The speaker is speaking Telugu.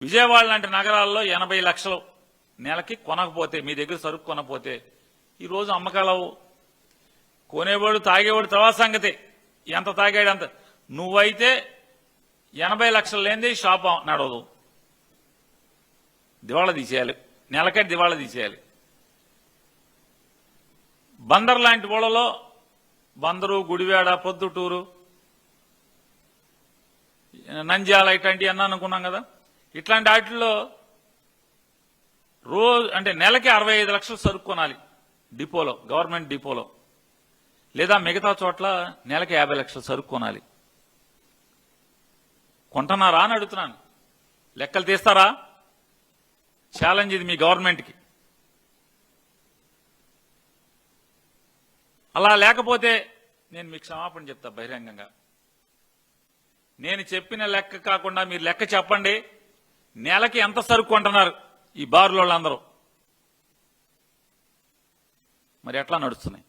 విజయవాడ లాంటి నగరాల్లో 80 లక్షలు నెలకి కొనకపోతే, మీ దగ్గర సరుకు కొనకపోతే ఈరోజు అమ్మకాలు కొనేవాడు తాగేవాడు తర్వాత సంగతి, ఎంత తాగాడు అంత. నువ్వైతే 80 లక్షలు లేనిది షాప్ నడవదు, దివాళా తీసేయాలి, నెలకే దివాళా తీసేయాలి. బందర్ లాంటి ఊళ్ళలో, బందరు, గుడివాడ, పొద్దుటూరు, నంద్యాల ఇట్లాంటివి అన్నా అనుకున్నాం కదా, ఇట్లాంటి వాటిల్లో రోజు అంటే నెలకి 65 లక్షలు సరుకు కొనాలి డిపోలో, గవర్నమెంట్ డిపోలో. లేదా మిగతా చోట్ల నెలకి 50 లక్షలు సరుకు కొనాలి. కొంటున్నారా అని అడుగుతున్నాను. లెక్కలు తీస్తారా? ఛాలెంజ్ ఇది మీ గవర్నమెంట్కి. అలా లేకపోతే నేను మీకు క్షమాపణ చెప్తా బహిరంగంగా. నేను చెప్పిన లెక్క కాకుండా మీరు లెక్క చెప్పండి, నెలకి ఎంత సరుకు కొంటున్నారు ఈ బారులో వాళ్ళందరూ, మరి ఎట్లా నడుస్తున్నాయి?